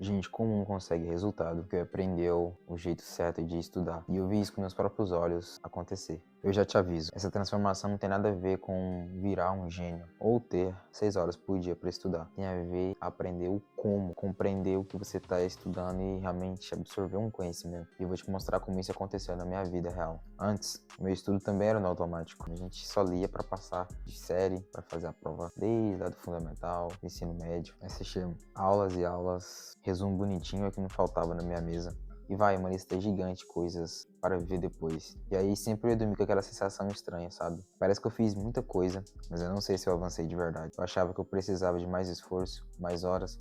Gente comum consegue resultado porque aprendeu o jeito certo de estudar. E eu vi isso com meus próprios olhos acontecer. Eu já te aviso, essa transformação não tem nada a ver com virar um gênio ou ter 6 horas por dia para estudar. Tem a ver aprender o como, compreender o que você está estudando e realmente absorver um conhecimento. E eu vou te mostrar como isso aconteceu na minha vida real. Antes, meu estudo também era no automático. A gente só lia para passar de série, para fazer a prova desde lá do fundamental, ensino médio. Assistia aulas e aulas, resumo bonitinho é o que não faltava na minha mesa. E vai, uma lista gigante de coisas para viver depois. E aí sempre eu ia dormir com aquela sensação estranha, sabe? Parece que eu fiz muita coisa, mas eu não sei se eu avancei de verdade. Eu achava que eu precisava de mais esforço, mais horas,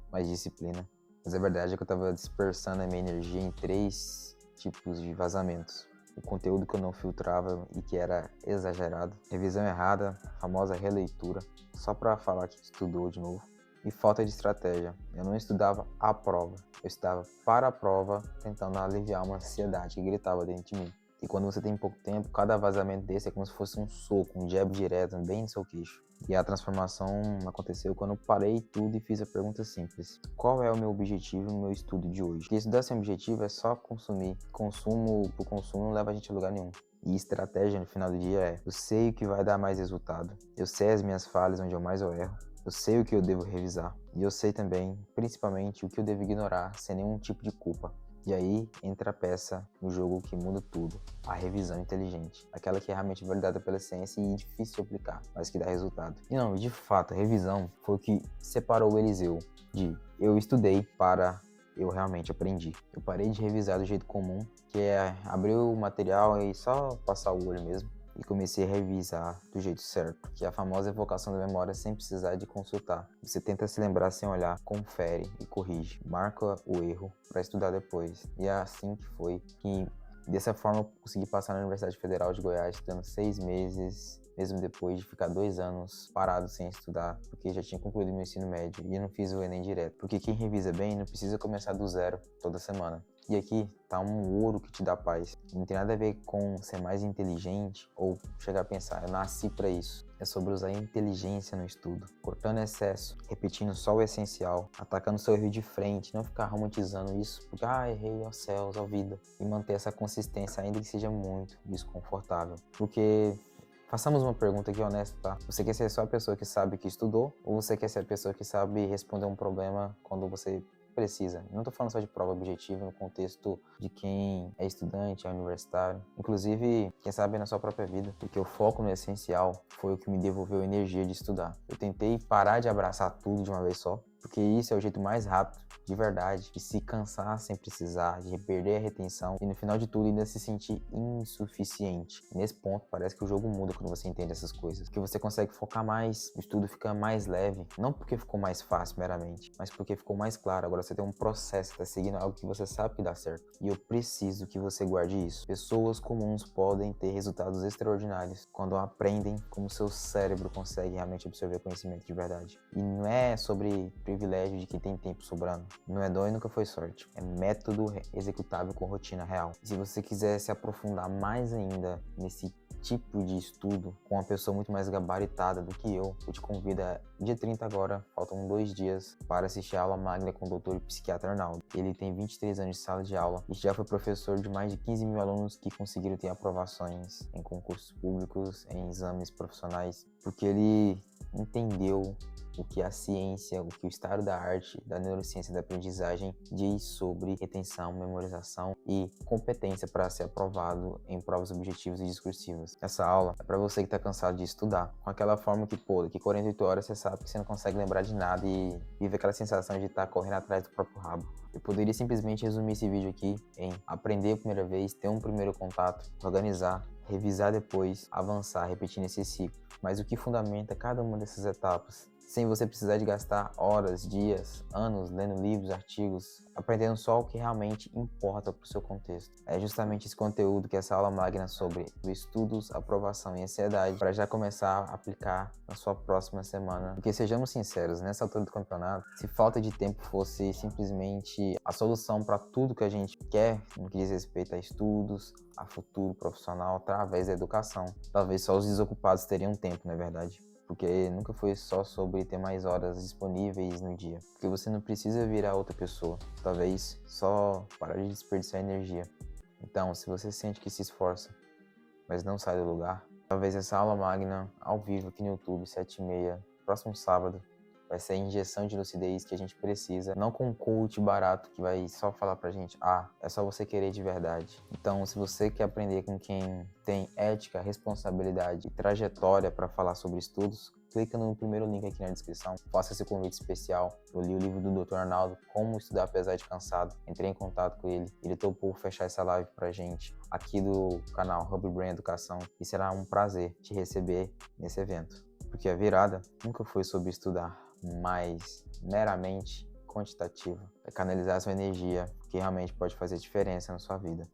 mais disciplina. Mas a verdade é que eu estava dispersando a minha energia em 3 tipos de vazamentos. O conteúdo que eu não filtrava e que era exagerado. Revisão errada, a famosa releitura, só para falar que estudou de novo. E falta de estratégia. Eu não estudava a prova, eu estudava para a prova, tentando aliviar uma ansiedade que gritava dentro de mim. E quando você tem pouco tempo, cada vazamento desse é como se fosse um soco, um jab direto, bem no seu queixo. E a transformação aconteceu quando eu parei tudo e fiz a pergunta simples: qual é o meu objetivo no meu estudo de hoje? Porque estudar sem objetivo é só consumir. Consumo por consumo não leva a gente a lugar nenhum. E estratégia no final do dia é: eu sei o que vai dar mais resultado, eu sei as minhas falhas onde eu mais erro, eu sei o que eu devo revisar. E eu sei também, principalmente, o que eu devo ignorar sem nenhum tipo de culpa. E aí entra a peça no jogo que muda tudo, a revisão inteligente. Aquela que é realmente validada pela ciência e difícil de aplicar, mas que dá resultado. E não, de fato, a revisão foi o que separou o Eliseu de eu estudei para eu realmente aprendi. Eu parei de revisar do jeito comum, que é abrir o material e só passar o olho mesmo. E comecei a revisar do jeito certo, que é a famosa evocação da memória sem precisar de consultar. Você tenta se lembrar sem olhar, confere e corrige, marca o erro para estudar depois. E é assim que foi que, dessa forma, eu consegui passar na Universidade Federal de Goiás, estudando 6 meses, mesmo depois de ficar 2 anos parado sem estudar, porque já tinha concluído meu ensino médio e eu não fiz o Enem direto. Porque quem revisa bem não precisa começar do zero toda semana. E aqui tá um ouro que te dá paz. Não tem nada a ver com ser mais inteligente ou chegar a pensar, eu nasci para isso. É sobre usar a inteligência no estudo, cortando excesso, repetindo só o essencial, atacando seu erro de frente, não ficar romantizando isso, porque errei, ó céus, ó vida, e manter essa consistência ainda que seja muito desconfortável. Porque façamos uma pergunta aqui honesta, tá? Você quer ser só a pessoa que sabe que estudou ou você quer ser a pessoa que sabe responder um problema quando você precisa? Não tô falando só de prova objetiva no contexto de quem é estudante, é universitário. Inclusive, quem sabe na sua própria vida. Porque o foco no essencial foi o que me devolveu a energia de estudar. Eu tentei parar de abraçar tudo de uma vez só, porque isso é o jeito mais rápido, de verdade, de se cansar sem precisar, de perder a retenção e no final de tudo ainda se sentir insuficiente. E nesse ponto parece que o jogo muda quando você entende essas coisas, que você consegue focar mais, o estudo fica mais leve, não porque ficou mais fácil meramente, mas porque ficou mais claro. Agora você tem um processo, tá seguindo algo que você sabe que dá certo. E eu preciso que você guarde isso. Pessoas comuns podem ter resultados extraordinários quando aprendem como seu cérebro consegue realmente absorver conhecimento de verdade. E não é sobre privilégio de quem tem tempo sobrando. Não é dom e nunca foi sorte. É método executável com rotina real. E se você quiser se aprofundar mais ainda nesse tipo de estudo com uma pessoa muito mais gabaritada do que eu te convido a dia 30 agora, faltam 2 dias para assistir a aula magna com o doutor e psiquiatra Arnaldo. Ele tem 23 anos de sala de aula e já foi professor de mais de 15 mil alunos que conseguiram ter aprovações em concursos públicos, em exames profissionais, porque ele entendeu o que a ciência, o que o estado da arte, da neurociência da aprendizagem diz sobre retenção, memorização e competência para ser aprovado em provas objetivas e discursivas. Essa aula é para você que está cansado de estudar, com aquela forma que, daqui 48 horas você sabe que você não consegue lembrar de nada e vive aquela sensação de estar correndo atrás do próprio rabo. Eu poderia simplesmente resumir esse vídeo aqui em aprender a primeira vez, ter um primeiro contato, organizar, revisar depois, avançar, repetindo esse ciclo. Mas o que fundamenta cada uma dessas etapas, sem você precisar de gastar horas, dias, anos lendo livros, artigos, aprendendo só o que realmente importa para o seu contexto. É justamente esse conteúdo que essa aula magna sobre estudos, aprovação e ansiedade para já começar a aplicar na sua próxima semana. Porque sejamos sinceros, nessa altura do campeonato, se falta de tempo fosse simplesmente a solução para tudo que a gente quer no que diz respeito a estudos, a futuro profissional através da educação, talvez só os desocupados teriam tempo, não é verdade? porque nunca foi só sobre ter mais horas disponíveis no dia. Porque você não precisa virar outra pessoa, talvez só parar de desperdiçar energia. Então, se você sente que se esforça, mas não sai do lugar, talvez essa aula magna ao vivo aqui no YouTube, 7h30, próximo sábado, vai ser a injeção de lucidez que a gente precisa, não com um coach barato que vai só falar pra gente, é só você querer de verdade. Então, se você quer aprender com quem tem ética, responsabilidade e trajetória para falar sobre estudos, clica no primeiro link aqui na descrição, faça esse convite especial. Eu li o livro do Dr. Arnaldo, Como Estudar Apesar de Cansado, entrei em contato com ele, ele topou fechar essa live pra gente aqui do canal Hub Brain Educação e será um prazer te receber nesse evento. Porque a virada nunca foi sobre estudar, mas meramente quantitativa. É canalizar sua energia, que realmente pode fazer diferença na sua vida.